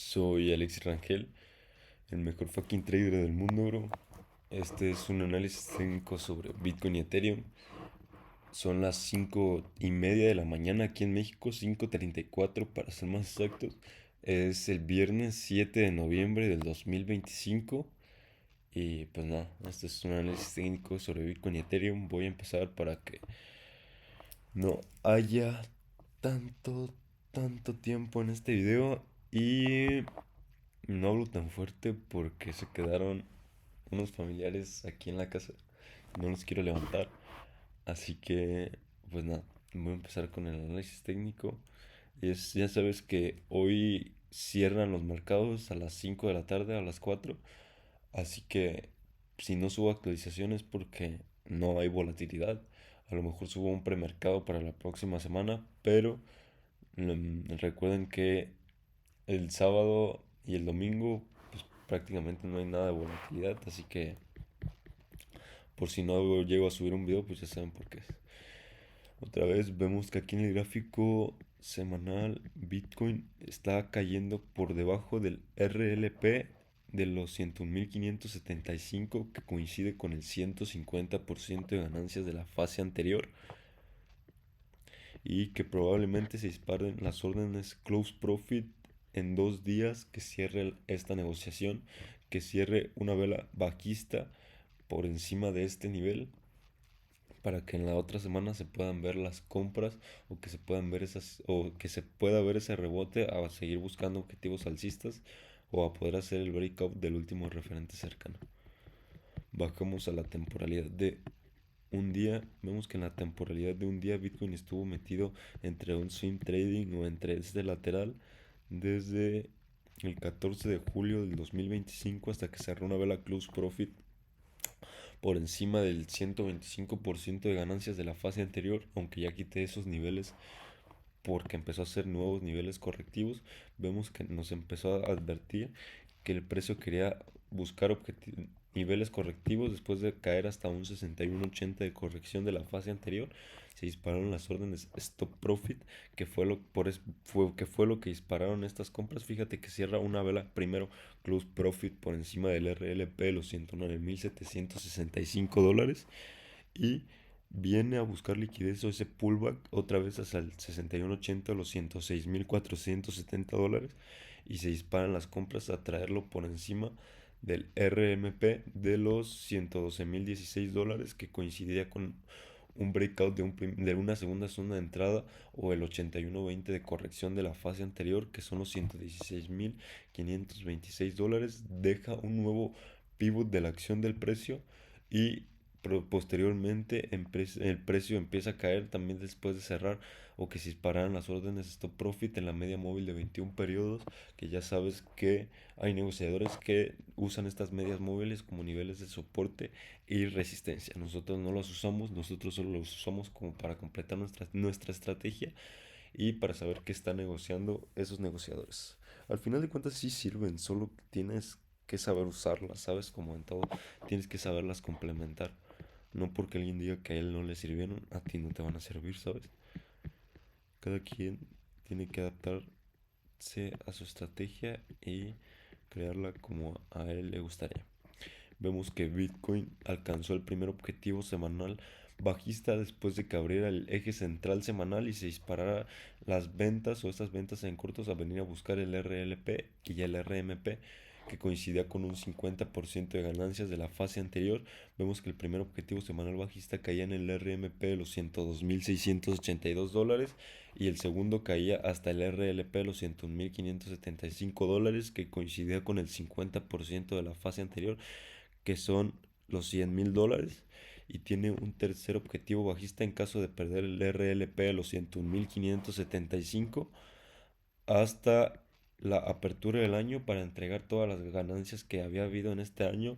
Soy Alexis Rangel, el mejor fucking trader del mundo, bro. Este es un análisis técnico sobre Bitcoin y Ethereum. Son las 5:30 de la mañana aquí en México, 5:34 para ser más exactos. Es el viernes 7 de noviembre del 2025. Y pues nada, este es un análisis técnico sobre Bitcoin y Ethereum. Voy a empezar para que no haya tanto tiempo en este video. Y no hablo tan fuerte porque se quedaron unos familiares aquí en la casa. No los quiero levantar. Así que, pues nada, voy a empezar con el análisis técnico. Ya sabes que hoy cierran los mercados a las 5 de la tarde, a las 4. Así que si no subo actualizaciones porque no hay volatilidad. A lo mejor subo un premercado para la próxima semana, pero recuerden que el sábado y el domingo pues prácticamente no hay nada de volatilidad, así que por si no llego a subir un video pues ya saben por qué es. Otra vez vemos que aquí en el gráfico semanal Bitcoin está cayendo por debajo del RLP de los 101.575, que coincide con el 150% de ganancias de la fase anterior, y que probablemente se disparen las órdenes close profit en 2 días que cierre esta negociación, que cierre una vela bajista por encima de este nivel, para que en la otra semana se puedan ver las compras, o que se puedan ver esas, o que se pueda ver ese rebote a seguir buscando objetivos alcistas, o a poder hacer el breakout del último referente cercano. Bajamos a la temporalidad de un día. Vemos que en la temporalidad de un día Bitcoin estuvo metido entre un swing trading o entre este lateral desde el 14 de julio del 2025 hasta que cerró una vela close profit por encima del 125% de ganancias de la fase anterior, aunque ya quité esos niveles porque empezó a hacer nuevos niveles correctivos. Vemos que nos empezó a advertir que el precio quería buscar niveles correctivos después de caer hasta un 61.80 de corrección de la fase anterior. Se dispararon las órdenes stop profit, que fue lo que dispararon estas compras. Fíjate que cierra una vela primero close profit por encima del RLP, los 109.765 dólares, y viene a buscar liquidez o ese pullback otra vez hasta el 61.80, los 106.470 dólares, y se disparan las compras a traerlo por encima del RMP de los 112.016 dólares, que coincidiría con un breakout de una segunda zona de entrada, o el 81.20 de corrección de la fase anterior, que son los 116.526 dólares. Deja un nuevo pivot de la acción del precio, y posteriormente el precio empieza a caer también después de cerrar, o que se dispararan las órdenes stop profit en la media móvil de 21 periodos, que ya sabes que hay negociadores que usan estas medias móviles como niveles de soporte y resistencia. Nosotros no los usamos, nosotros solo los usamos como para completar nuestra estrategia y para saber qué están negociando esos negociadores. Al final de cuentas sí sirven, solo tienes que saber usarlas, ¿sabes? Como en todo, tienes que saberlas complementar. No porque alguien diga que a él no le sirvieron, a ti no te van a servir, ¿sabes? Cada quien tiene que adaptarse a su estrategia y crearla como a él le gustaría. Vemos que Bitcoin alcanzó el primer objetivo semanal bajista después de que abriera el eje central semanal y se disparara las ventas, o estas ventas en cortos, a venir a buscar el RLP y el RMP, que coincidía con un 50% de ganancias de la fase anterior. Vemos que el primer objetivo semanal bajista caía en el RMP de los 102.682 dólares, y el segundo caía hasta el RLP de los 101.575 dólares, que coincidía con el 50% de la fase anterior, que son los 100.000 dólares, y tiene un tercer objetivo bajista en caso de perder el RLP de los 101.575 hasta la apertura del año, para entregar todas las ganancias que había habido en este año,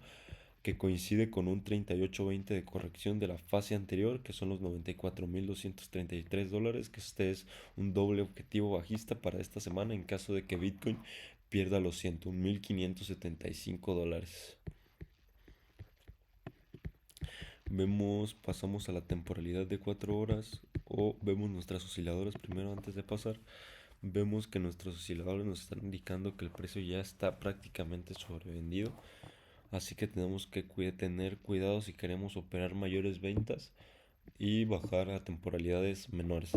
que coincide con un 38.20 de corrección de la fase anterior, que son los 94.233 dólares, que este es un doble objetivo bajista para esta semana en caso de que Bitcoin pierda los 101.575 dólares. Pasamos a la temporalidad de 4 horas, o vemos nuestras osciladoras primero antes de pasar. vemos que nuestros osciladores nos están indicando que el precio ya está prácticamente sobrevendido, así que tenemos que tener cuidado si queremos operar mayores ventas y bajar a temporalidades menores.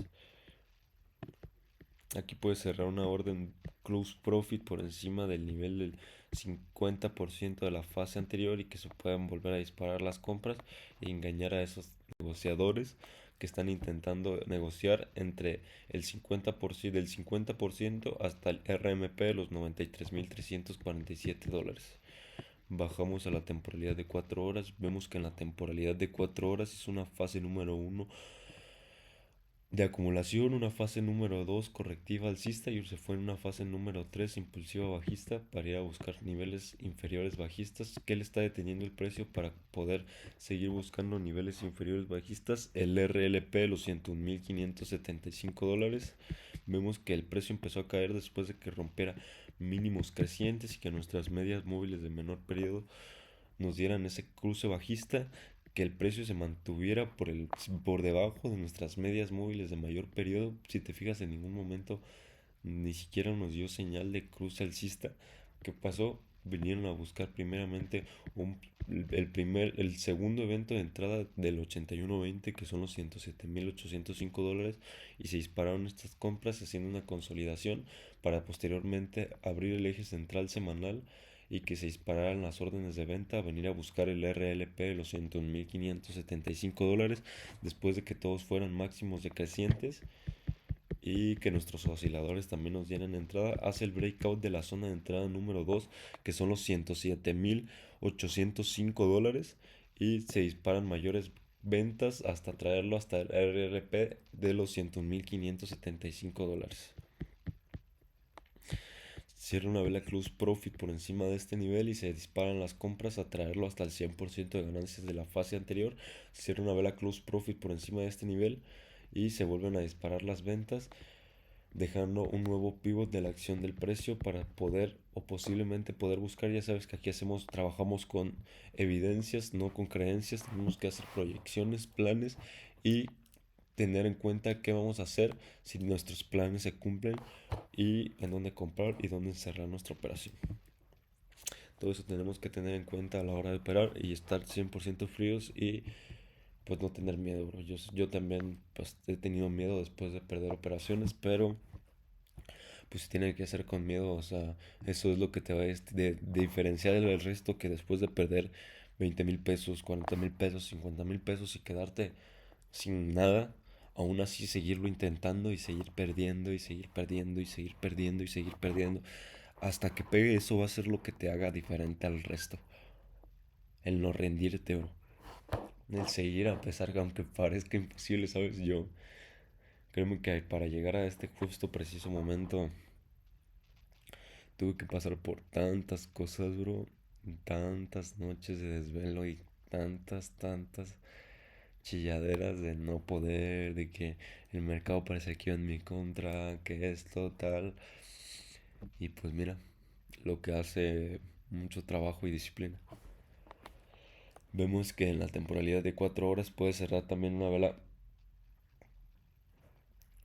Aquí puedes cerrar una orden close profit por encima del nivel del 50% de la fase anterior y que se puedan volver a disparar las compras y engañar a esos negociadores que están intentando negociar entre el 50%, del 50% hasta el RMP de los 93.347 dólares. Bajamos a la temporalidad de 4 horas, vemos que en la temporalidad de 4 horas es una fase número uno de acumulación, una fase número 2 correctiva alcista y se fue en una fase número 3 impulsiva bajista para ir a buscar niveles inferiores bajistas. ¿Qué le está deteniendo el precio para poder seguir buscando niveles inferiores bajistas? El RLP de los 101.575 dólares. Vemos que el precio empezó a caer después de que rompiera mínimos crecientes y que nuestras medias móviles de menor periodo nos dieran ese cruce bajista, que el precio se mantuviera por debajo de nuestras medias móviles de mayor periodo. Si te fijas, en ningún momento ni siquiera nos dio señal de cruce alcista. ¿Qué pasó? Vinieron a buscar primeramente un, el segundo evento de entrada del 81.20, que son los 107.805 dólares, y se dispararon estas compras haciendo una consolidación para posteriormente abrir el eje central semanal y que se dispararan las órdenes de venta a venir a buscar el RLP de los 101.575 dólares después de que todos fueran máximos decrecientes y que nuestros osciladores también nos dieran entrada. Hace el breakout de la zona de entrada número 2, que son los 107.805 dólares, y se disparan mayores ventas hasta traerlo hasta el RRP de los 101.575 dólares. Cierra una vela close profit por encima de este nivel y se disparan las compras a traerlo hasta el 100% de ganancias de la fase anterior. Cierra una vela close profit por encima de este nivel y se vuelven a disparar las ventas, dejando un nuevo pivot de la acción del precio para poder o posiblemente poder buscar. Ya sabes que aquí trabajamos con evidencias, no con creencias. Tenemos que hacer proyecciones, planes y tener en cuenta qué vamos a hacer si nuestros planes se cumplen y en dónde comprar y dónde encerrar nuestra operación. Todo eso tenemos que tener en cuenta a la hora de operar y estar 100% fríos y pues no tener miedo, bro. Yo también pues he tenido miedo después de perder operaciones, pero pues tiene que hacer con miedo. O sea, eso es lo que te va a diferenciar del resto, que después de perder 20.000 pesos, 40.000 pesos, 50.000 pesos y quedarte sin nada, aún así seguirlo intentando y seguir perdiendo y seguir perdiendo y seguir perdiendo y seguir perdiendo hasta que pegue. Eso va a ser lo que te haga diferente al resto. El no rendirte, bro. El seguir a pesar que aunque parezca imposible, ¿sabes? Yo, créeme que para llegar a este justo preciso momento tuve que pasar por tantas cosas, bro. Tantas noches de desvelo y tantas chilladeras de no poder, de que el mercado parece que iba en mi contra, que esto, tal. Y pues mira, lo que hace mucho trabajo y disciplina. Vemos que en la temporalidad de 4 horas puede cerrar también una vela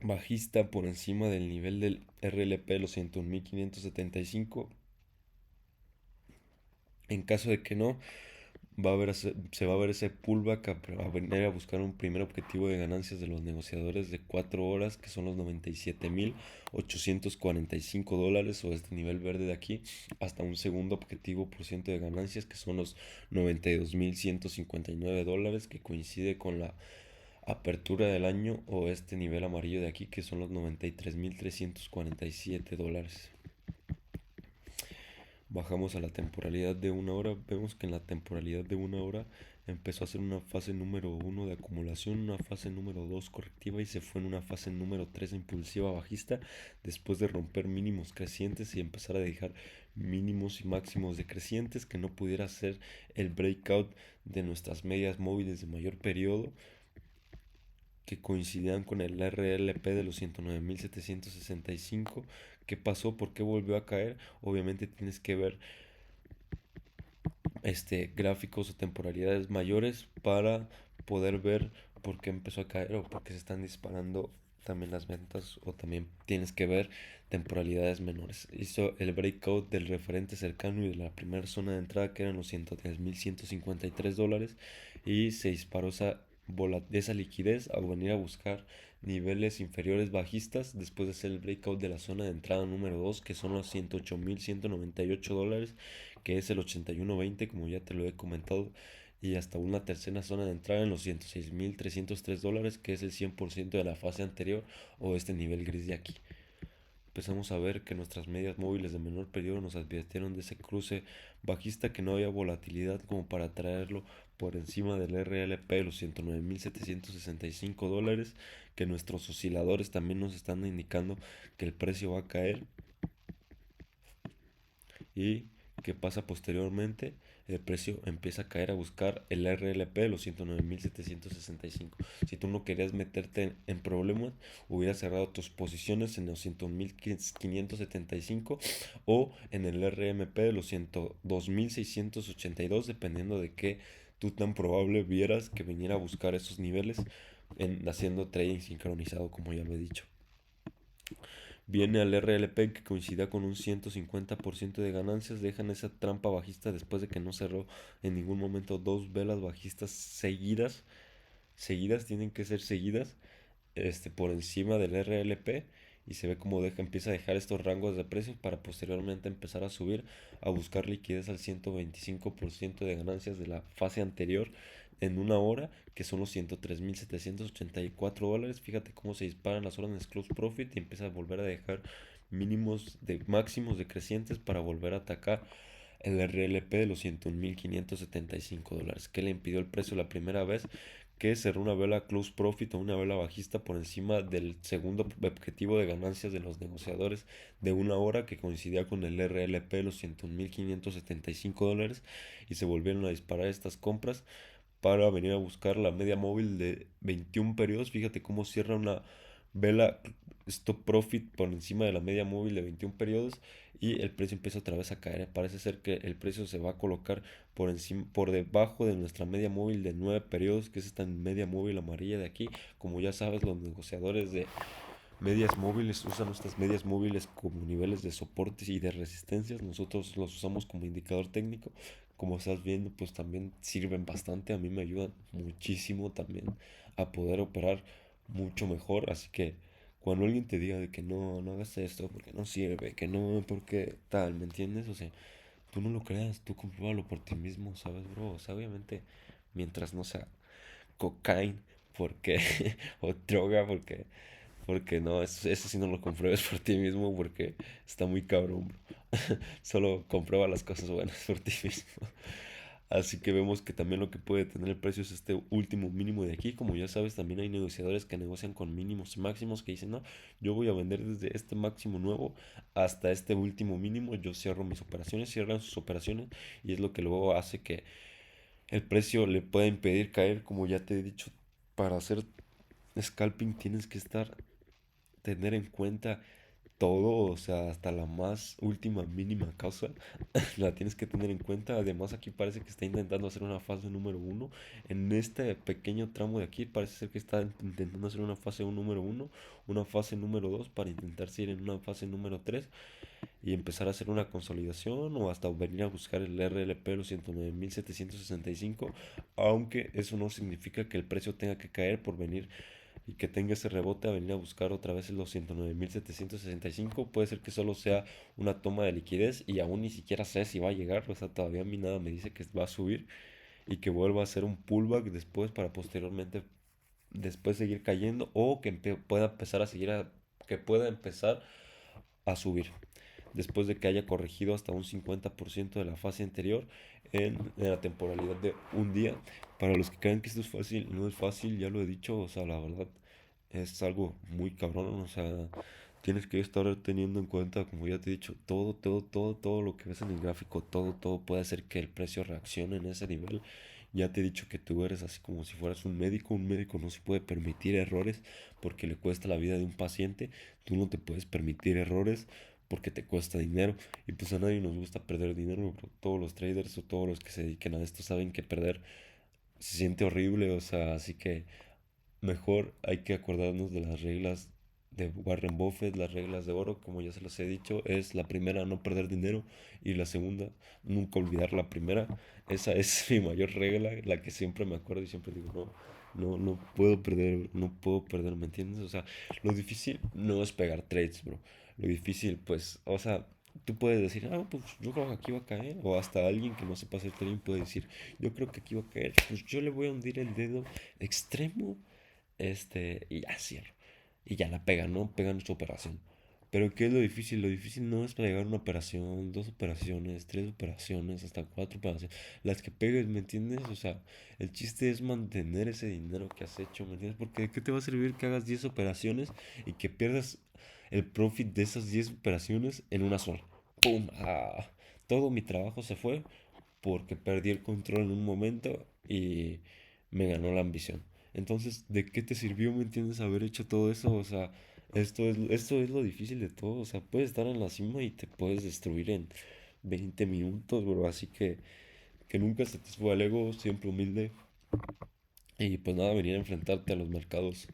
bajista por encima del nivel del RLP de los 101.575. En caso de que no, se va a ver ese pullback a venir a buscar un primer objetivo de ganancias de los negociadores de 4 horas, que son los 97.845 dólares, o este nivel verde de aquí, hasta un segundo objetivo por ciento de ganancias, que son los 92.159 dólares, que coincide con la apertura del año, o este nivel amarillo de aquí, que son los 93.347 dólares. Bajamos a la temporalidad de una hora, vemos que en la temporalidad de una hora empezó a ser una fase número uno de acumulación, una fase número 2 correctiva y se fue en una fase número 3 impulsiva bajista después de romper mínimos crecientes y empezar a dejar mínimos y máximos decrecientes, que no pudiera ser el breakout de nuestras medias móviles de mayor periodo, que coincidían con el RLP de los 109.765. ¿Qué pasó? ¿Por qué volvió a caer? Obviamente tienes que ver gráficos o temporalidades mayores para poder ver por qué empezó a caer o por qué se están disparando también las ventas o también tienes que ver temporalidades menores. Hizo el breakout del referente cercano y de la primera zona de entrada que eran los 103.153 dólares y se disparó esa liquidez a venir a buscar niveles inferiores bajistas después de hacer el breakout de la zona de entrada número 2 que son los 108.198 dólares, que es el 81.20 como ya te lo he comentado, y hasta una tercera zona de entrada en los 106.303 dólares, que es el 100% de la fase anterior o este nivel gris de aquí. Empezamos a ver que nuestras medias móviles de menor periodo nos advirtieron de ese cruce bajista, que no había volatilidad como para traerlo por encima del RLP de los 109.765 dólares, que nuestros osciladores también nos están indicando que el precio va a caer. ¿Y qué pasa posteriormente? El precio empieza a caer a buscar el RLP de los 109.765. Si tú no querías meterte en problemas, hubieras cerrado tus posiciones en los 100.575 o en el RMP de los 102.682, dependiendo de qué tú tan probable vieras que viniera a buscar esos niveles haciendo trading sincronizado, como ya lo he dicho. Viene al RLP que coincidía con un 150% de ganancias, dejan esa trampa bajista después de que no cerró en ningún momento dos velas bajistas seguidas, tienen que ser seguidas, por encima del RLP, y se ve como empieza a dejar estos rangos de precios para posteriormente empezar a subir, a buscar liquidez al 125% de ganancias de la fase anterior en una hora, que son los 103.784 dólares. Fíjate cómo se disparan las órdenes close profit y empieza a volver a dejar mínimos de máximos decrecientes para volver a atacar el RLP de los 101.575 dólares, que le impidió el precio la primera vez, que cerró una vela close profit o una vela bajista por encima del segundo objetivo de ganancias de los negociadores de una hora, que coincidía con el RLP de los 101.575 dólares, y se volvieron a disparar estas compras para venir a buscar la media móvil de 21 periodos. Fíjate cómo cierra una vela stop profit por encima de la media móvil de 21 periodos y el precio empieza otra vez a caer. Parece ser que el precio se va a colocar por encima, por debajo de nuestra media móvil de 9 periodos, que es esta media móvil amarilla de aquí. Como ya sabes, los negociadores de medias móviles usan estas medias móviles como niveles de soportes y de resistencias. Nosotros los usamos como indicador técnico. Como estás viendo, pues también sirven bastante. A mí me ayudan muchísimo también a poder operar mucho mejor. Así que cuando alguien te diga de que no, no hagas esto porque no sirve, que no, porque tal, ¿me entiendes? O sea, tú no lo creas, tú compruébalo por ti mismo, ¿sabes, bro? O sea, obviamente, mientras no sea cocaína, porque, o droga, porque no, eso sí no lo compruebes por ti mismo porque está muy cabrón, bro. Solo comprueba las cosas buenas por ti mismo. Así que vemos que también lo que puede tener el precio es este último mínimo de aquí. Como ya sabes, también hay negociadores que negocian con mínimos y máximos, que dicen, no, yo voy a vender desde este máximo nuevo hasta este último mínimo. Yo cierro mis operaciones, cierran sus operaciones, y es lo que luego hace que el precio le pueda impedir caer. Como ya te he dicho, para hacer scalping tienes que tener en cuenta todo, o sea, hasta la más última mínima causa, la tienes que tener en cuenta. Además, aquí parece que está intentando hacer una fase número uno. En este pequeño tramo de aquí, parece ser que está intentando hacer una fase un número uno, una fase número 2 para intentar seguir en una fase número 3 y empezar a hacer una consolidación o hasta venir a buscar el RLP de los 109.765, aunque eso no significa que el precio tenga que caer por venir y que tenga ese rebote a venir a buscar otra vez los 109.765. Puede ser que solo sea una toma de liquidez y aún ni siquiera sé si va a llegar. O sea, todavía a mí nada me dice que va a subir y que vuelva a hacer un pullback después para posteriormente después seguir cayendo o que pueda empezar a que pueda empezar a subir después de que haya corregido hasta un 50% de la fase anterior en la temporalidad de un día. Para los que creen que esto es fácil, no es fácil, ya lo he dicho, o sea, la verdad es algo muy cabrón, o sea, tienes que estar teniendo en cuenta, como ya te he dicho, todo lo que ves en el gráfico, todo puede hacer que el precio reaccione en ese nivel. Ya te he dicho que tú eres así como si fueras un médico no se puede permitir errores porque le cuesta la vida de un paciente, tú no te puedes permitir errores porque te cuesta dinero, y pues a nadie nos gusta perder dinero, bro. Todos los traders o todos los que se dediquen a esto saben que perder se siente horrible, o sea, así que mejor hay que acordarnos de las reglas de Warren Buffett, las reglas de oro, como ya se los he dicho, es la primera, no perder dinero, y la segunda, nunca olvidar la primera. Esa es mi mayor regla, la que siempre me acuerdo y siempre digo, no puedo perder, no puedo perder, ¿me entiendes? O sea, lo difícil no es pegar trades, bro. Lo difícil, pues, o sea, tú puedes decir, ah, pues yo creo que aquí va a caer, o hasta alguien que no sepa hacer trading puede decir, yo creo que aquí va a caer, pues yo le voy a hundir el dedo extremo, y ya cierro. Y ya la pega, ¿no? Pegan su operación. Pero ¿qué es lo difícil? Lo difícil no es pegar una operación, dos operaciones, tres operaciones, hasta cuatro operaciones. Las que pegues, ¿me entiendes? O sea, el chiste es mantener ese dinero que has hecho, ¿me entiendes? Porque ¿de qué te va a servir que hagas 10 operaciones y que pierdas el profit de esas 10 operaciones en una sola? ¡Pum! ¡Ah! Todo mi trabajo se fue porque perdí el control en un momento y me ganó la ambición. Entonces, ¿de qué te sirvió, me entiendes, haber hecho todo eso? O sea, esto es lo difícil de todo. O sea, puedes estar en la cima y te puedes destruir en 20 minutos, bro. Así que nunca se te suba el ego, siempre humilde. Y pues nada, venir a enfrentarte a los mercados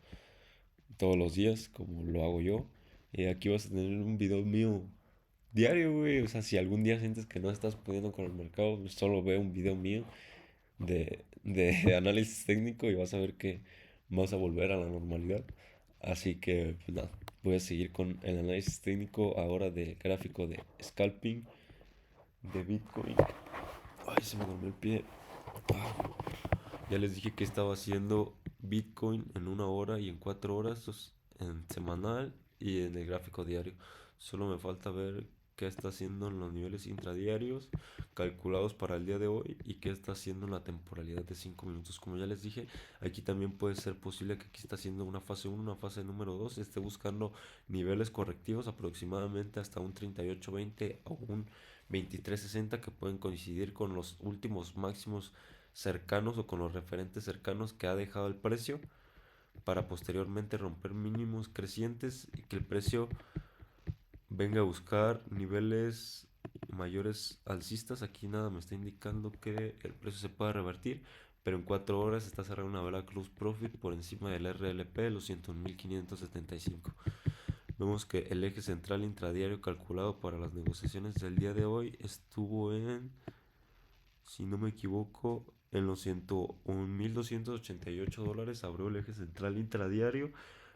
todos los días, como lo hago yo. Y aquí vas a tener un video mío diario, güey. O sea, si algún día sientes que no estás pudiendo con el mercado, pues solo ve un video mío de análisis técnico y vas a ver que vas a volver a la normalidad. Así que, pues nada, voy a seguir con el análisis técnico ahora del gráfico de scalping de Bitcoin. Ay, se me durmió el pie. Ah, ya les dije que estaba haciendo Bitcoin en una hora y en 4 horas, en semanal y en el gráfico diario. Solo me falta ver qué está haciendo en los niveles intradiarios calculados para el día de hoy y qué está haciendo en la temporalidad de 5 minutos. Como ya les dije, aquí también puede ser posible que aquí está haciendo una fase uno, una fase número 2, esté buscando niveles correctivos aproximadamente hasta un 38.20 o un 23.60 que pueden coincidir con los últimos máximos cercanos o con los referentes cercanos que ha dejado el precio para posteriormente romper mínimos crecientes y que el precio venga a buscar niveles mayores alcistas. Aquí nada me está indicando que el precio se puede revertir, pero en 4 horas está cerrando una vela close profit por encima del RLP, los 101.575. Vemos que el eje central intradiario calculado para las negociaciones del día de hoy estuvo en, si no me equivoco, en los 101.288 dólares. Abrió el eje central intradiario.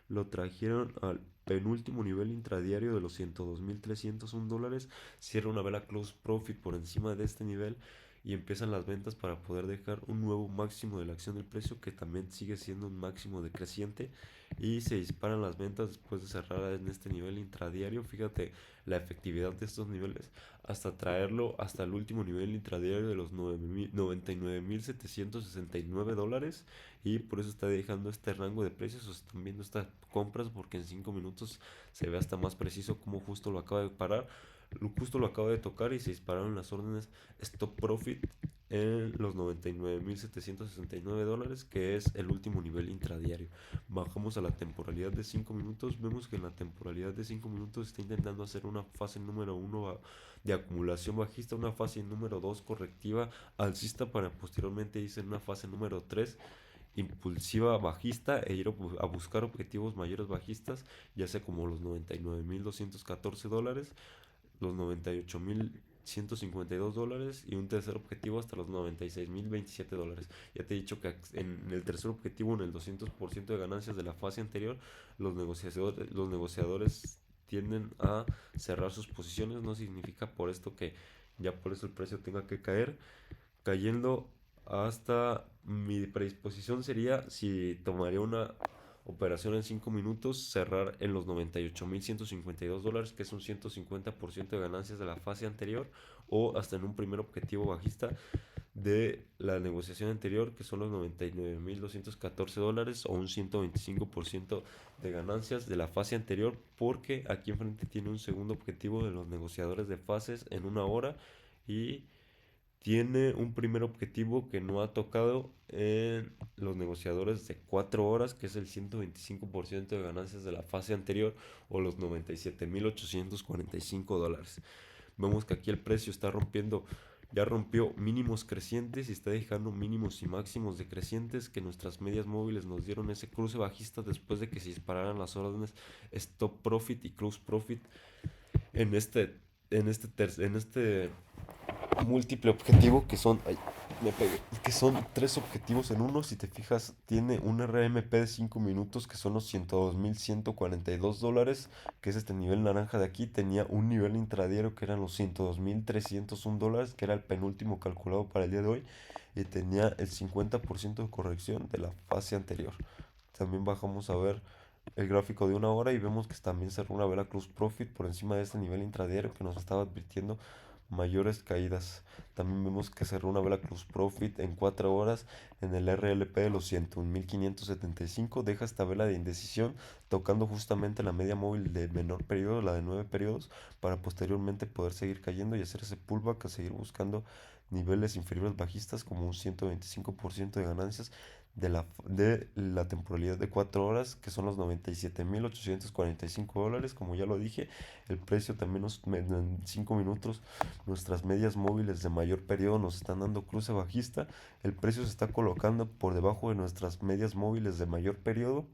Lo trajeron al penúltimo nivel intradiario de los 102.301 dólares. Cierra una vela close profit por encima de este nivel y empiezan las ventas para poder dejar un nuevo máximo de la acción del precio, que también sigue siendo un máximo decreciente, y se disparan las ventas después de cerrar en este nivel intradiario. Fíjate la efectividad de estos niveles hasta traerlo hasta el último nivel intradiario de los 99.769 dólares, y por eso está dejando este rango de precios. O están viendo estas compras porque en 5 minutos se ve hasta más preciso como justo lo acaba de parar, justo lo acaba de tocar y se dispararon las órdenes stop profit en los 99.769 dólares, que es el último nivel intradiario. Bajamos a la temporalidad de 5 minutos, vemos que en la temporalidad de 5 minutos está intentando hacer una fase número 1 de acumulación bajista, una fase número 2 correctiva alcista, para posteriormente irse en una fase número 3 impulsiva bajista e ir a buscar objetivos mayores bajistas, ya sea como los 99.214 dólares, los 98.152 dólares y un tercer objetivo hasta los 96.027 dólares. Ya te he dicho que en el tercer objetivo, en el 200% de ganancias de la fase anterior, los negociadores tienden a cerrar sus posiciones. No significa por esto que ya por eso el precio tenga que caer. Cayendo hasta mi predisposición sería, si tomaría una operación en 5 minutos, cerrar en los 98.152 dólares, que es un 150% de ganancias de la fase anterior, o hasta en un primer objetivo bajista de la negociación anterior, que son los 99.214 dólares, o un 125% de ganancias de la fase anterior, porque aquí enfrente tiene un segundo objetivo de los negociadores de fases en una hora, y tiene un primer objetivo que no ha tocado en los negociadores de 4 horas, que es el 125% de ganancias de la fase anterior, o los 97.845 dólares. Vemos que aquí el precio está rompiendo ya rompió mínimos crecientes y está dejando mínimos y máximos decrecientes que nuestras medias móviles nos dieron ese cruce bajista después de que se dispararan las órdenes stop profit y close profit en este múltiple objetivo que son, ay, me pegué, que son tres objetivos en uno. Si te fijas, tiene un RMP de 5 minutos que son los 102.142 dólares, que es este nivel naranja de aquí. Tenía un nivel intradiario que eran los 102.301 dólares, que era el penúltimo calculado para el día de hoy, y tenía el 50% de corrección de la fase anterior. También bajamos a ver el gráfico de una hora y vemos que también cerró una vela Cruz Profit por encima de este nivel intradiario que nos estaba advirtiendo mayores caídas. También vemos que cerró una vela Cruz Profit en 4 horas en el RLP de los 101.575. Deja esta vela de indecisión tocando justamente la media móvil de menor periodo, la de 9 periodos, para posteriormente poder seguir cayendo y hacer ese pullback a seguir buscando niveles inferiores bajistas como un 125% de ganancias de la temporalidad de 4 horas, que son los 97.845 dólares. Como ya lo dije, el precio también en 5 minutos, nuestras medias móviles de mayor periodo nos están dando cruce bajista. El precio se está colocando por debajo de nuestras medias móviles de mayor periodo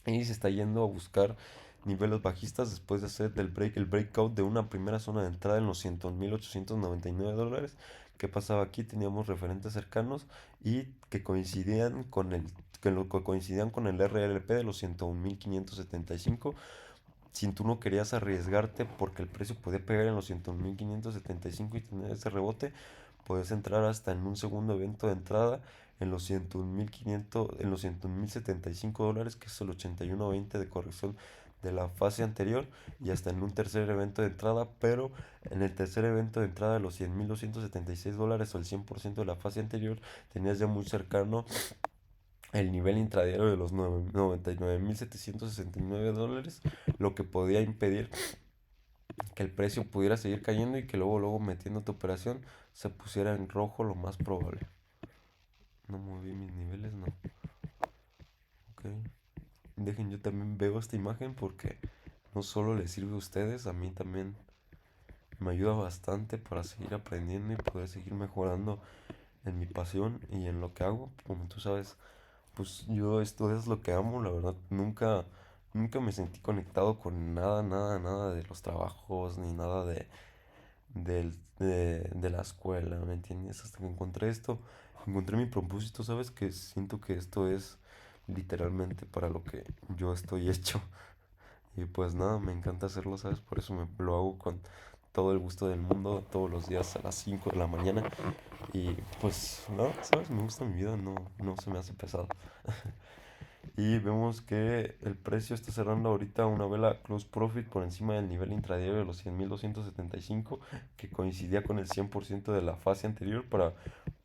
y se está yendo a buscar niveles bajistas después de hacer el breakout de una primera zona de entrada en los 100.899 dólares. ¿Qué pasaba aquí? Teníamos referentes cercanos y que coincidían con el RLP de los 101.575. Si tú no querías arriesgarte porque el precio podía pegar en los 101.575 y tener ese rebote, puedes entrar hasta en un segundo evento de entrada en los 101.500, en los 101.075 dólares, que es el 81.20 de corrección de la fase anterior, y hasta en un tercer evento de entrada, pero en el tercer evento de entrada de los 100.276 dólares o el 100% de la fase anterior, tenías ya muy cercano el nivel intradiario de los 99.769 dólares, lo que podía impedir que el precio pudiera seguir cayendo y que luego metiendo tu operación se pusiera en rojo lo más probable. No moví mis niveles, no. Ok. Dejen, yo también veo esta imagen porque no solo les sirve a ustedes, a mí también me ayuda bastante para seguir aprendiendo y poder seguir mejorando en mi pasión y en lo que hago. Como tú sabes, pues yo esto es lo que amo, la verdad. Nunca me sentí conectado con nada de los trabajos ni nada de la escuela, ¿me entiendes? Hasta que encontré esto, encontré mi propósito, ¿sabes? Que siento que esto es literalmente para lo que yo estoy hecho. Y pues nada, me encanta hacerlo, ¿sabes? Por eso lo hago con todo el gusto del mundo, todos los días a las 5 de la mañana. Y pues nada, ¿sabes? Me gusta mi vida, no se me hace pesado. Y vemos que el precio está cerrando ahorita una vela close profit por encima del nivel intradiario de los 100.275, que coincidía con el 100% de la fase anterior para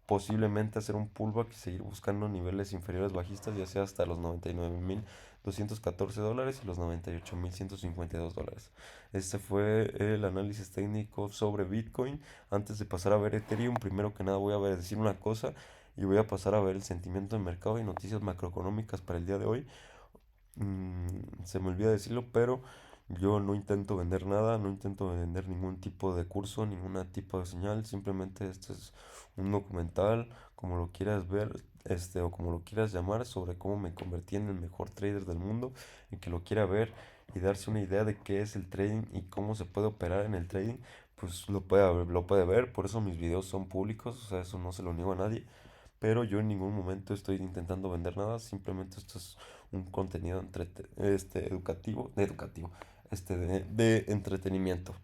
posiblemente hacer un pullback y seguir buscando niveles inferiores bajistas, ya sea hasta los 99.214 dólares y los 98.152 dólares. Este fue el análisis técnico sobre Bitcoin. Antes de pasar a ver Ethereum, primero que nada voy a decir una cosa y voy a pasar a ver el sentimiento de mercado y noticias macroeconómicas para el día de hoy. Se me olvida decirlo, pero yo no intento vender nada, no intento vender ningún tipo de curso, ningún tipo de señal, simplemente este es un documental, como lo quieras ver, o como lo quieras llamar, sobre cómo me convertí en el mejor trader del mundo. Y que lo quiera ver y darse una idea de qué es el trading y cómo se puede operar en el trading, pues lo puede ver. Por eso mis videos son públicos, o sea, eso no se lo niego a nadie, pero yo en ningún momento estoy intentando vender nada, simplemente esto es un contenido educativo, de entretenimiento.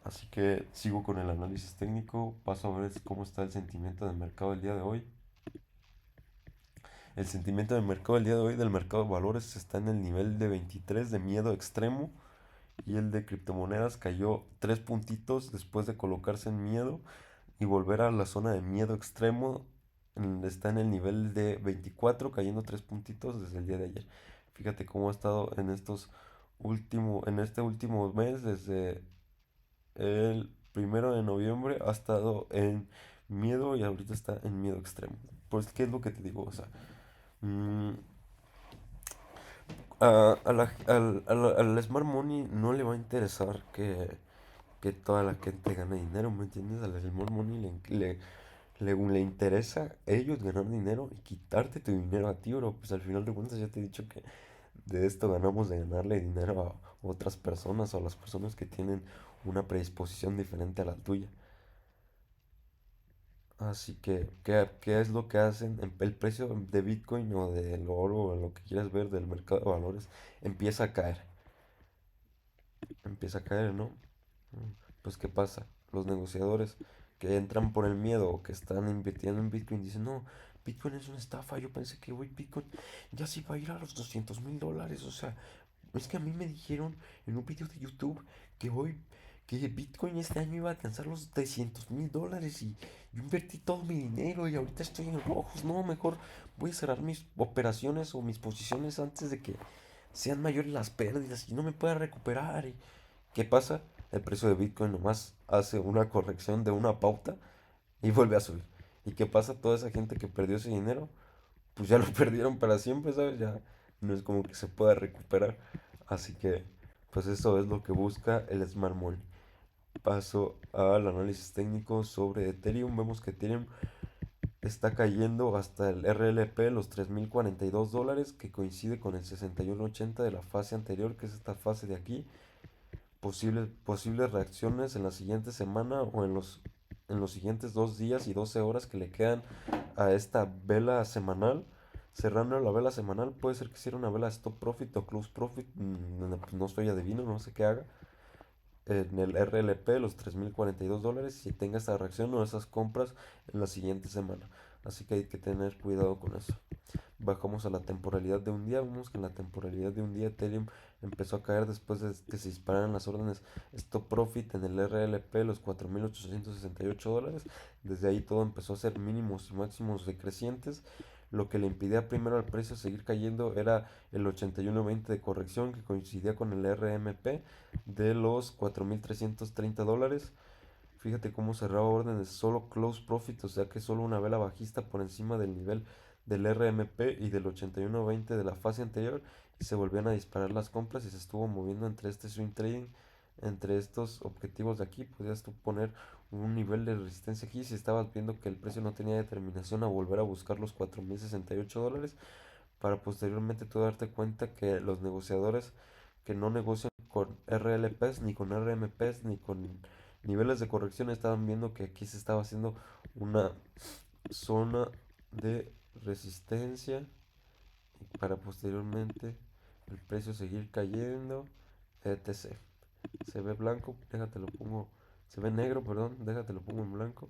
Así que sigo con el análisis técnico, paso a ver cómo está el sentimiento del mercado el día de hoy. El sentimiento del mercado el día de hoy del mercado de valores está en el nivel de 23 de miedo extremo, y el de criptomonedas cayó 3 puntitos después de colocarse en miedo y volver a la zona de miedo extremo. Está en el nivel de 24, cayendo 3 puntitos desde el día de ayer. Fíjate cómo ha estado en este último mes, desde el 1 de noviembre, ha estado en miedo y ahorita está en miedo extremo. Pues, ¿qué es lo que te digo? O sea, mm, al Smart Money no le va a interesar que toda la gente gane dinero, ¿me entiendes? Al small money le interesa a ellos ganar dinero y quitarte tu dinero a ti, bro. Pues al final de cuentas ya te he dicho que de esto ganamos de ganarle dinero a otras personas o a las personas que tienen una predisposición diferente a la tuya. Así que, ¿qué es lo que hacen? El precio de Bitcoin o del oro o lo que quieras ver del mercado de valores empieza a caer. Empieza a caer, ¿no? Pues ¿qué pasa? Los negociadores que entran por el miedo o que están invirtiendo en Bitcoin dicen, no, Bitcoin es una estafa, yo pensé que hoy Bitcoin ya se iba a ir a los $200,000, o sea, es que a mí me dijeron en un video de YouTube que hoy, que Bitcoin este año iba a alcanzar los $300,000 y yo invertí todo mi dinero y ahorita estoy en rojos, no, mejor voy a cerrar mis operaciones o mis posiciones antes de que sean mayores las pérdidas y no me pueda recuperar. ¿Qué pasa? El precio de Bitcoin nomás hace una corrección de una pauta y vuelve a subir. ¿Y qué pasa? Toda esa gente que perdió ese dinero, pues ya lo perdieron para siempre, ¿sabes? Ya no es como que se pueda recuperar. Así que, pues eso es lo que busca el Smart Money. Paso al análisis técnico sobre Ethereum. Vemos que Ethereum está cayendo hasta el RLP, los $3,042, que coincide con el 6180 de la fase anterior, que es esta fase de aquí. Posibles reacciones en la siguiente semana o en los siguientes 2 días y 12 horas que le quedan a esta vela semanal. Cerrando la vela semanal, puede ser que sea una vela stop profit o close profit, no soy adivino, no sé qué haga. En el RLP, los $3,042, y tenga esta reacción o esas compras en la siguiente semana. Así que hay que tener cuidado con eso. Bajamos a la temporalidad de un día, vemos que en la temporalidad de un día Ethereum empezó a caer después de que se dispararan las órdenes stop profit en el RLP, los $4,868. Desde ahí todo empezó a ser mínimos y máximos decrecientes. Lo que le impidía primero al precio seguir cayendo era el 81.20 de corrección, que coincidía con el RMP de los $4,330. Fíjate cómo cerraba órdenes solo close profit, o sea que solo una vela bajista por encima del nivel del RMP y del 81.20 de la fase anterior, y se volvían a disparar las compras y se estuvo moviendo entre este swing trading, entre estos objetivos de aquí. Podías tú poner un nivel de resistencia aquí si estabas viendo que el precio no tenía determinación a volver a buscar los $4,068, para posteriormente tú darte cuenta que los negociadores que no negocian con RLPs, ni con RMPs, ni con niveles de corrección, estaban viendo que aquí se estaba haciendo una zona de resistencia para posteriormente el precio seguir cayendo, etc. Se ve blanco, déjate lo pongo, se ve negro, perdón, déjate lo pongo en blanco,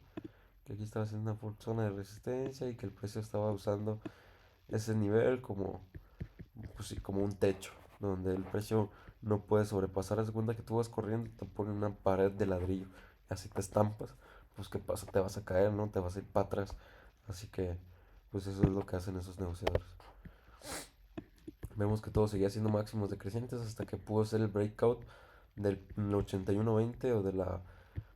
que aquí estaba haciendo una zona de resistencia y que el precio estaba usando ese nivel como, pues sí, como un techo, donde el precio no puede sobrepasar. Haz de cuenta que tú vas corriendo y te ponen una pared de ladrillo, y así te estampas, pues qué pasa, te vas a caer, ¿no? Te vas a ir para atrás. Así que, pues eso es lo que hacen esos negociadores. Vemos que todo seguía siendo máximos decrecientes hasta que pudo ser el breakout del 81.20 o de la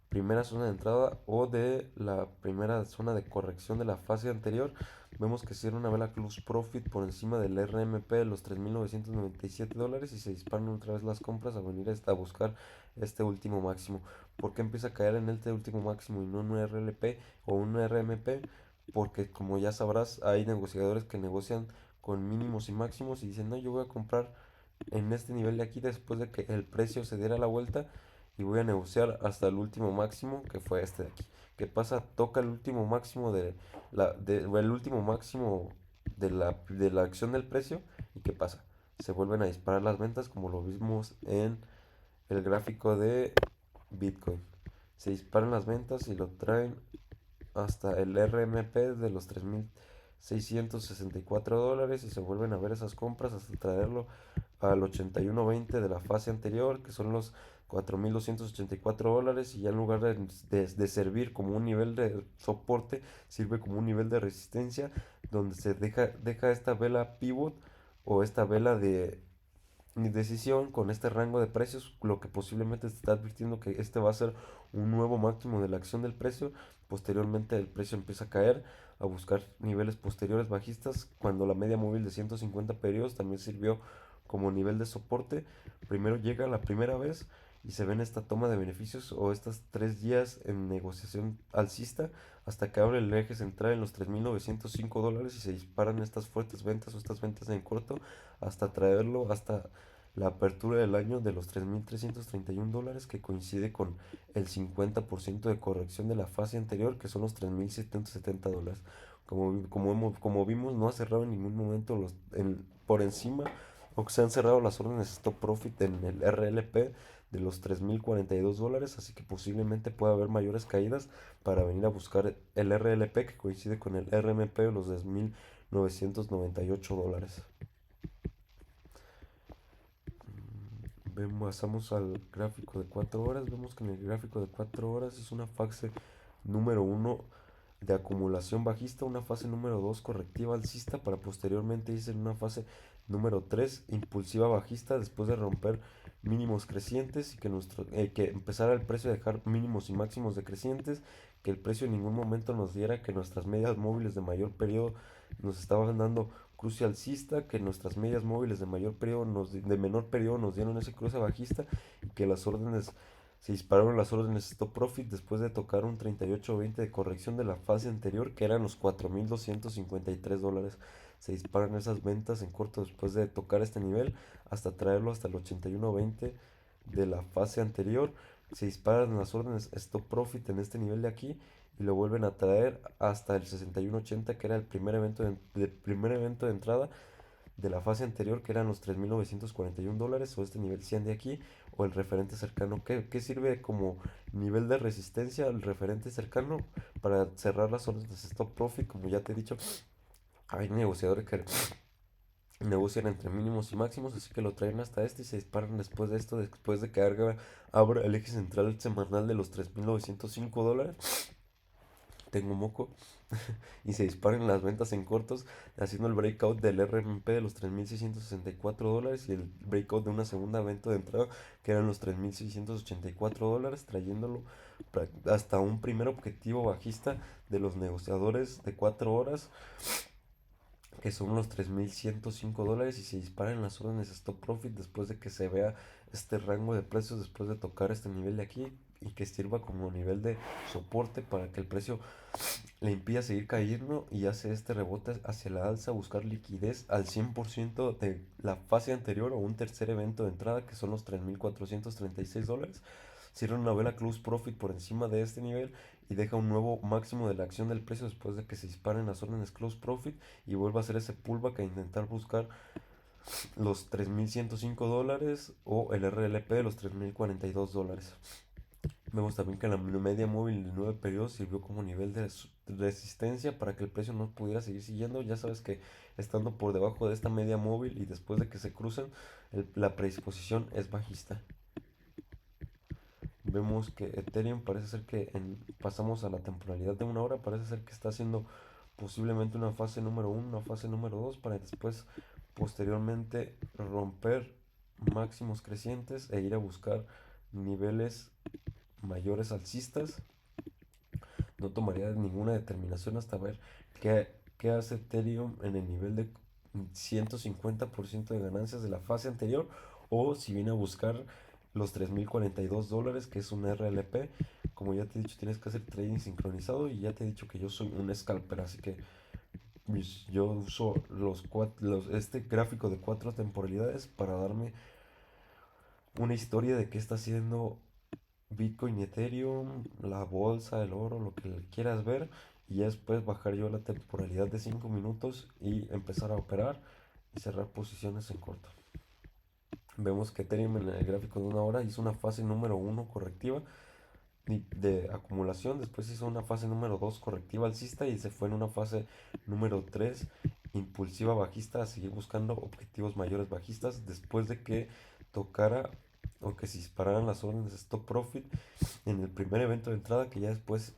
primera zona de entrada o de la primera zona de corrección de la fase anterior. Vemos que cierra una vela close profit por encima del RMP de los $3,997, y se disparan otra vez las compras a venir a buscar este último máximo. ¿Por qué empieza a caer en este último máximo y no en un RLP o un RMP? Porque como ya sabrás, hay negociadores que negocian con mínimos y máximos y dicen, no, yo voy a comprar en este nivel de aquí después de que el precio se diera la vuelta, y voy a negociar hasta el último máximo, que fue este de aquí. ¿Qué pasa? Toca el último máximo el último máximo de la acción del precio, y ¿qué pasa? Se vuelven a disparar las ventas, como lo vimos en el gráfico de Bitcoin. Se disparan las ventas y lo traen hasta el RMP de los $3,664, y se vuelven a ver esas compras hasta traerlo al 81.20 de la fase anterior, que son los $4,284, y ya en lugar de servir como un nivel de soporte, sirve como un nivel de resistencia, donde se deja esta vela pivot o esta vela de decisión con este rango de precios, lo que posiblemente te está advirtiendo que este va a ser un nuevo máximo de la acción del precio. Posteriormente el precio empieza a caer, a buscar niveles posteriores bajistas, cuando la media móvil de 150 periodos también sirvió como nivel de soporte. Primero llega la primera vez y se ven esta toma de beneficios o estas 3 días en negociación alcista hasta que abre el eje central en los $3.905 y se disparan estas fuertes ventas o estas ventas en corto hasta traerlo hasta la apertura del año de los $3.331 que coincide con el 50% de corrección de la fase anterior que son los $3.770. Como vimos, no ha cerrado en ningún momento por encima o que se han cerrado las órdenes stop profit en el RLP de los $3.042, así que posiblemente pueda haber mayores caídas para venir a buscar el RLP que coincide con el RMP de los $10.998. Pasamos al gráfico de 4 horas. Vemos que en el gráfico de 4 horas es una fase número uno de acumulación bajista, una fase número 2 correctiva alcista para posteriormente irse en una fase número 3 impulsiva bajista después de romper mínimos crecientes y que empezara el precio a dejar mínimos y máximos decrecientes, que el precio en ningún momento nos diera que nuestras medias móviles de mayor periodo nos estaban dando cruce alcista, que nuestras medias móviles de mayor periodo de menor periodo nos dieron ese cruce bajista y que las órdenes se dispararon las órdenes stop profit después de tocar un 38.20 de corrección de la fase anterior que eran los $4.253. Se disparan esas ventas en corto después de tocar este nivel hasta traerlo hasta el 81.20 de la fase anterior. Se disparan las órdenes stop profit en este nivel de aquí y lo vuelven a traer hasta el 61.80 que era el primer evento de entrada de la fase anterior que eran los $3.941 o este nivel 100 de aquí o el referente cercano. ¿Qué sirve como nivel de resistencia el referente cercano para cerrar las órdenes de stop profit? Como ya te he dicho, hay negociadores que negocian entre mínimos y máximos, así que lo traen hasta este y se disparan después de esto, después de que abra el eje central semanal de los $3.905. Tengo moco. Y se disparan las ventas en cortos, haciendo el breakout del RMP de los $3.664 y el breakout de una segunda venta de entrada que eran los $3.684, trayéndolo hasta un primer objetivo bajista de los negociadores de 4 horas que son los $3.105 y se disparan las órdenes stop profit después de que se vea este rango de precios después de tocar este nivel de aquí y que sirva como nivel de soporte para que el precio le impide seguir cayendo y hace este rebote hacia la alza, buscar liquidez al 100% de la fase anterior o un tercer evento de entrada que son los $3.436. Cierra una vela close profit por encima de este nivel y deja un nuevo máximo de la acción del precio después de que se disparen las órdenes close profit y vuelva a hacer ese pullback a intentar buscar los $3.105 o el RLP de los $3.042. Vemos también que la media móvil de 9 periodos sirvió como nivel de resistencia para que el precio no pudiera seguir siguiendo. Ya sabes que estando por debajo de esta media móvil y después de que se crucen, la predisposición es bajista. Vemos que Ethereum parece ser que pasamos a la temporalidad de una hora, parece ser que está haciendo posiblemente una fase número 1, una fase número 2 para después posteriormente romper máximos crecientes e ir a buscar niveles mayores alcistas. No tomaría ninguna determinación hasta ver qué hace Ethereum en el nivel de 150% de ganancias de la fase anterior o si viene a buscar los $3.042 que es un RLP. Como ya te he dicho, tienes que hacer trading sincronizado y ya te he dicho que yo soy un scalper, así que yo uso este gráfico de 4 temporalidades para darme una historia de qué está haciendo Bitcoin y Ethereum, la bolsa, el oro, lo que quieras ver, y ya después bajar yo la temporalidad de 5 minutos y empezar a operar y cerrar posiciones en corto. Vemos que Ethereum en el gráfico de una hora hizo una fase número 1 correctiva de acumulación, después hizo una fase número 2 correctiva alcista y se fue en una fase número 3 impulsiva bajista a seguir buscando objetivos mayores bajistas después de que tocara o que se dispararan las órdenes de stop profit en el primer evento de entrada que ya después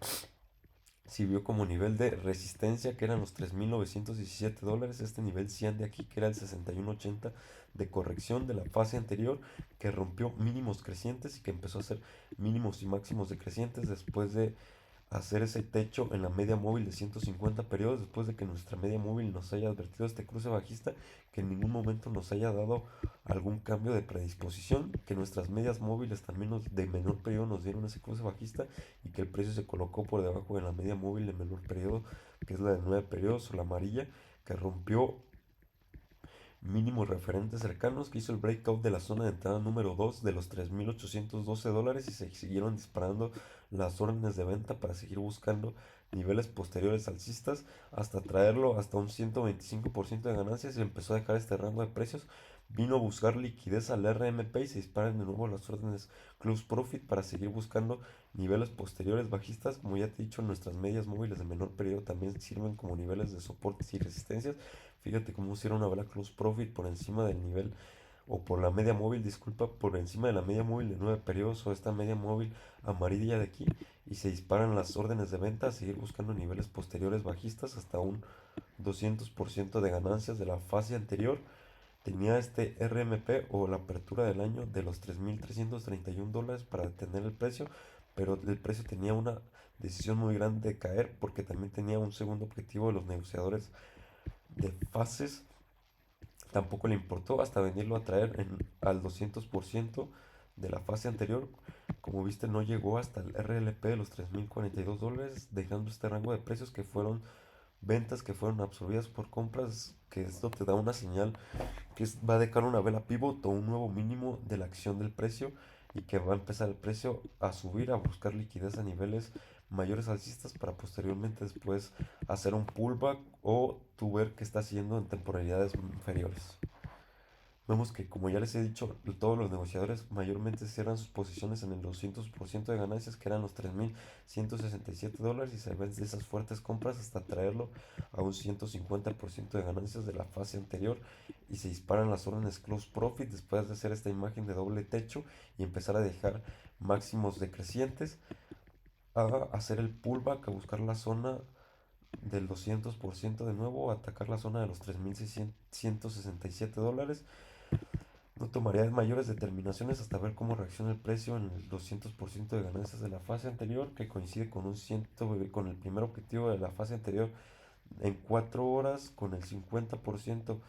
sirvió como nivel de resistencia que eran los $3.917, este nivel 100 de aquí que era el 61.80 de corrección de la fase anterior que rompió mínimos crecientes y que empezó a hacer mínimos y máximos decrecientes después de hacer ese techo en la media móvil de 150 periodos después de que nuestra media móvil nos haya advertido este cruce bajista, que en ningún momento nos haya dado algún cambio de predisposición, que nuestras medias móviles también de menor periodo nos dieron ese cruce bajista y que el precio se colocó por debajo de la media móvil de menor periodo, que es la de 9 periodos o la amarilla, que rompió mínimos referentes cercanos, que hizo el breakout de la zona de entrada número 2 de los $3,812 y se siguieron disparando las órdenes de venta para seguir buscando niveles posteriores alcistas hasta traerlo hasta un 125% de ganancias y empezó a dejar este rango de precios. Vino a buscar liquidez al RMP y se disparan de nuevo las órdenes close profit para seguir buscando niveles posteriores bajistas. Como ya te he dicho, nuestras medias móviles de menor periodo también sirven como niveles de soportes y resistencias. Fíjate cómo hicieron una vela close profit por encima del nivel, o por la media móvil, disculpa, por encima de la media móvil de 9 periodos o esta media móvil amarilla de aquí, y se disparan las órdenes de venta a seguir buscando niveles posteriores bajistas hasta un 200% de ganancias de la fase anterior. Tenía este RMP o la apertura del año de los $3,331 para detener el precio, pero el precio tenía una decisión muy grande de caer porque también tenía un segundo objetivo de los negociadores de fases. Tampoco le importó hasta venirlo a traer al 200% de la fase anterior. Como viste, no llegó hasta el RLP de los $3,042, dejando este rango de precios que fueron ventas que fueron absorbidas por compras, que esto te da una señal que va a dejar una vela pivot o un nuevo mínimo de la acción del precio y que va a empezar el precio a subir, a buscar liquidez a niveles mayores alcistas para posteriormente después hacer un pullback o tu ver qué está haciendo en temporalidades inferiores. Vemos que, como ya les he dicho, todos los negociadores mayormente cierran sus posiciones en el 200% de ganancias, que eran los $3,167, y se ven de esas fuertes compras hasta traerlo a un 150% de ganancias de la fase anterior, y se disparan las órdenes close profit después de hacer esta imagen de doble techo y empezar a dejar máximos decrecientes, a hacer el pullback, a buscar la zona del 200% de nuevo, a atacar la zona de los $3,167. No tomaría mayores determinaciones hasta ver cómo reacciona el precio en el 200% de ganancias de la fase anterior, que coincide con con el primer objetivo de la fase anterior en 4 horas, con el 50%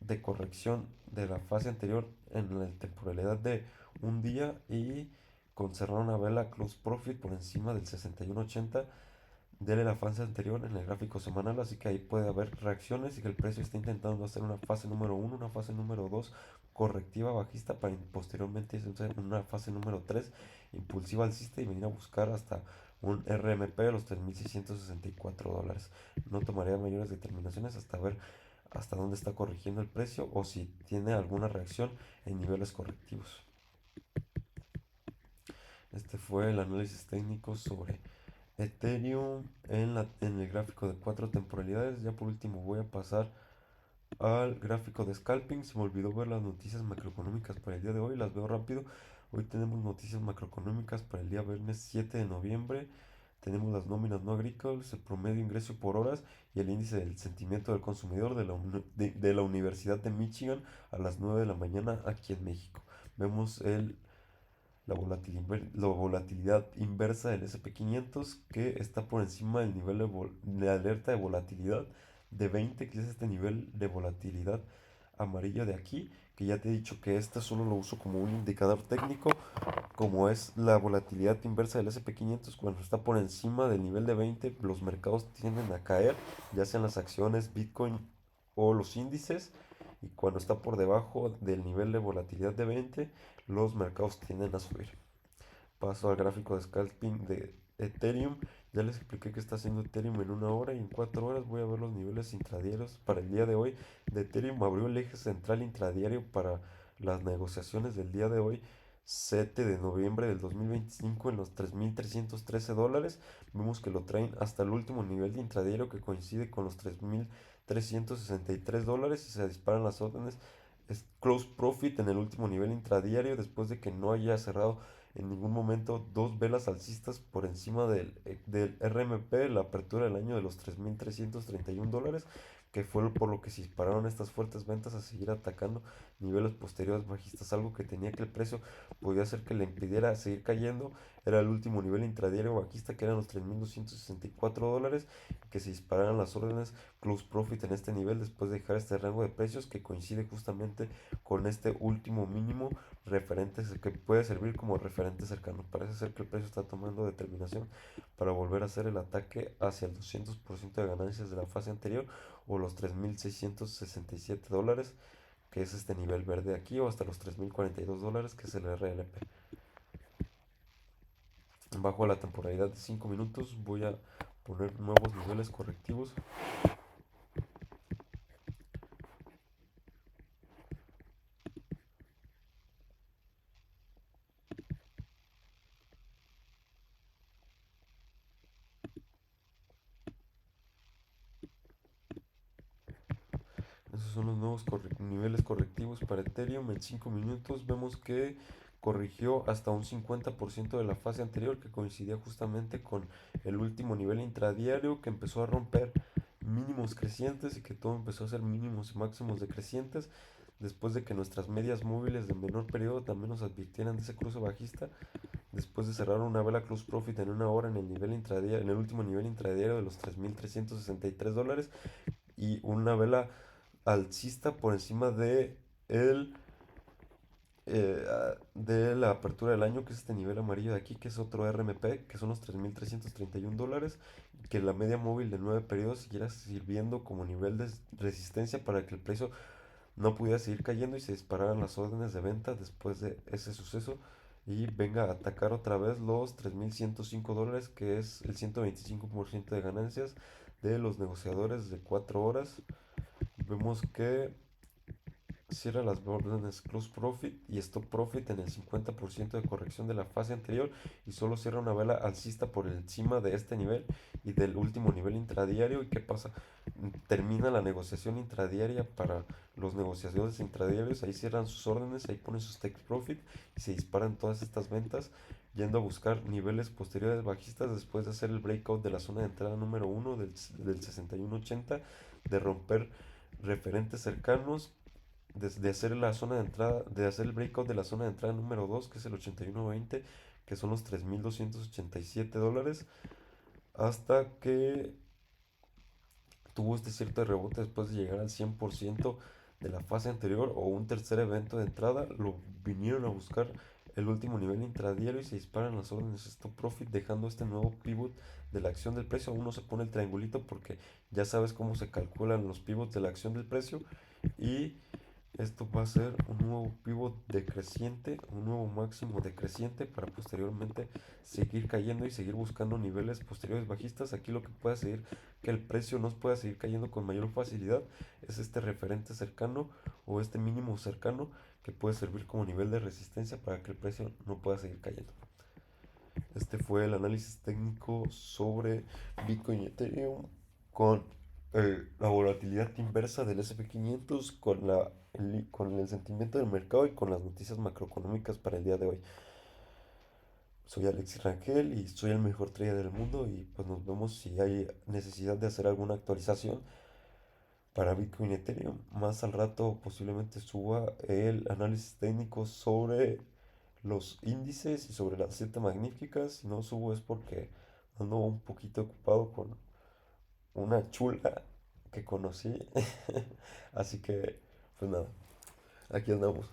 de corrección de la fase anterior en la temporalidad de un día, y con cerrar una vela close profit por encima del 61.80 de la fase anterior en el gráfico semanal. Así que ahí puede haber reacciones y que el precio está intentando hacer una fase número uno, una fase número 2 correctiva bajista, para posteriormente hacer una fase número 3 impulsiva alcista y venir a buscar hasta un RMP de los $3,664. No tomaría mayores determinaciones hasta ver hasta dónde está corrigiendo el precio o si tiene alguna reacción en niveles correctivos. Este fue el análisis técnico sobre Ethereum en el gráfico de 4 temporalidades. Ya por último voy a pasar al gráfico de scalping. Se me olvidó ver las noticias macroeconómicas para el día de hoy, las veo rápido. Hoy tenemos noticias macroeconómicas para el día viernes 7 de noviembre. Tenemos las nóminas no agrícolas, el promedio de ingreso por horas y el índice del sentimiento del consumidor de la Universidad de Michigan a las 9 de la mañana aquí en México. Vemos la volatilidad inversa del SP500, que está por encima del nivel de alerta de volatilidad de 20, que es este nivel de volatilidad amarillo de aquí, que ya te he dicho que este solo lo uso como un indicador técnico, como es la volatilidad inversa del SP500. Cuando está por encima del nivel de 20, los mercados tienden a caer, ya sean las acciones, Bitcoin o los índices, y cuando está por debajo del nivel de volatilidad de 20, los mercados tienden a subir. Paso al gráfico de scalping de Ethereum. Ya les expliqué que está haciendo Ethereum en una hora, y en 4 horas voy a ver los niveles intradiarios para el día de hoy de Ethereum. Abrió el eje central intradiario para las negociaciones del día de hoy, 7 de noviembre del 2025, en los $3,313. Vemos que lo traen hasta el último nivel de intradiario, que coincide con los $3,363, y se disparan las órdenes. Es close profit en el último nivel intradiario después de que no haya cerrado en ningún momento dos velas alcistas por encima del RMP, la apertura del año de los $3,331, que fue por lo que se dispararon estas fuertes ventas a seguir atacando niveles posteriores bajistas, algo que tenía que el precio podía hacer que le impidiera seguir cayendo. era el último nivel intradiario bajista que eran los $3,264, que se dispararan las órdenes close profit en este nivel después de dejar este rango de precios que coincide justamente con este último mínimo referente que puede servir como referente cercano. Parece ser que el precio está tomando determinación para volver a hacer el ataque hacia el 200% de ganancias de la fase anterior o los $3,667, que es este nivel verde aquí, o hasta los $3,042, que es el RLP. Bajo la temporalidad de 5 minutos voy a poner nuevos niveles correctivos. Esos son los nuevos niveles correctivos para Ethereum. En 5 minutos vemos que corrigió hasta un 50% de la fase anterior, que coincidía justamente con el último nivel intradiario, que empezó a romper mínimos crecientes y que todo empezó a ser mínimos y máximos decrecientes después de que nuestras medias móviles de menor periodo también nos advirtieran de ese cruce bajista, después de cerrar una vela close profit en una hora en el nivel intradiario, en el último nivel intradiario de los $3,363, y una vela alcista por encima el, de la apertura del año, que es este nivel amarillo de aquí, que es otro RMP, que son los $3,331, que la media móvil de 9 periodos siguiera sirviendo como nivel de resistencia para que el precio no pudiera seguir cayendo y se dispararan las órdenes de venta después de ese suceso y venga a atacar otra vez los $3,105, que es el 125% de ganancias de los negociadores de 4 horas. Vemos que cierra las órdenes close profit y stop profit en el 50% de corrección de la fase anterior y solo cierra una vela alcista por encima de este nivel y del último nivel intradiario. ¿Y qué pasa? Termina la negociación intradiaria para los negociadores intradiarios, ahí cierran sus órdenes, ahí ponen sus take profit y se disparan todas estas ventas yendo a buscar niveles posteriores bajistas después de hacer el breakout de la zona de entrada número uno del 61.80, de romper referentes cercanos, de hacer la zona de entrada, de hacer el breakout de la zona de entrada número 2, que es el 81.20, que son los $3,287, hasta que tuvo este cierto rebote después de llegar al 100% de la fase anterior o un tercer evento de entrada. Lo vinieron a buscar el último nivel intradiario y se disparan las órdenes stop profit, dejando este nuevo pivot de la acción del precio. Aún no se pone el triangulito porque ya sabes cómo se calculan los pivots de la acción del precio, y esto va a ser un nuevo pivot decreciente, un nuevo máximo decreciente para posteriormente seguir cayendo y seguir buscando niveles posteriores bajistas. Aquí lo que pueda seguir, que el precio nos pueda seguir cayendo con mayor facilidad, es este referente cercano o este mínimo cercano, que puede servir como nivel de resistencia para que el precio no pueda seguir cayendo. Este fue el análisis técnico sobre Bitcoin y Ethereum con la volatilidad inversa del S&P 500, con el sentimiento del mercado y con las noticias macroeconómicas para el día de hoy. Soy Alexis Rangel y soy el mejor trader del mundo, y pues nos vemos si hay necesidad de hacer alguna actualización para Bitcoin y Ethereum. Más al rato posiblemente suba el análisis técnico sobre los índices y sobre las 7 magníficas. Si no subo es porque ando un poquito ocupado con una chula que conocí. Así que, pues nada, aquí andamos.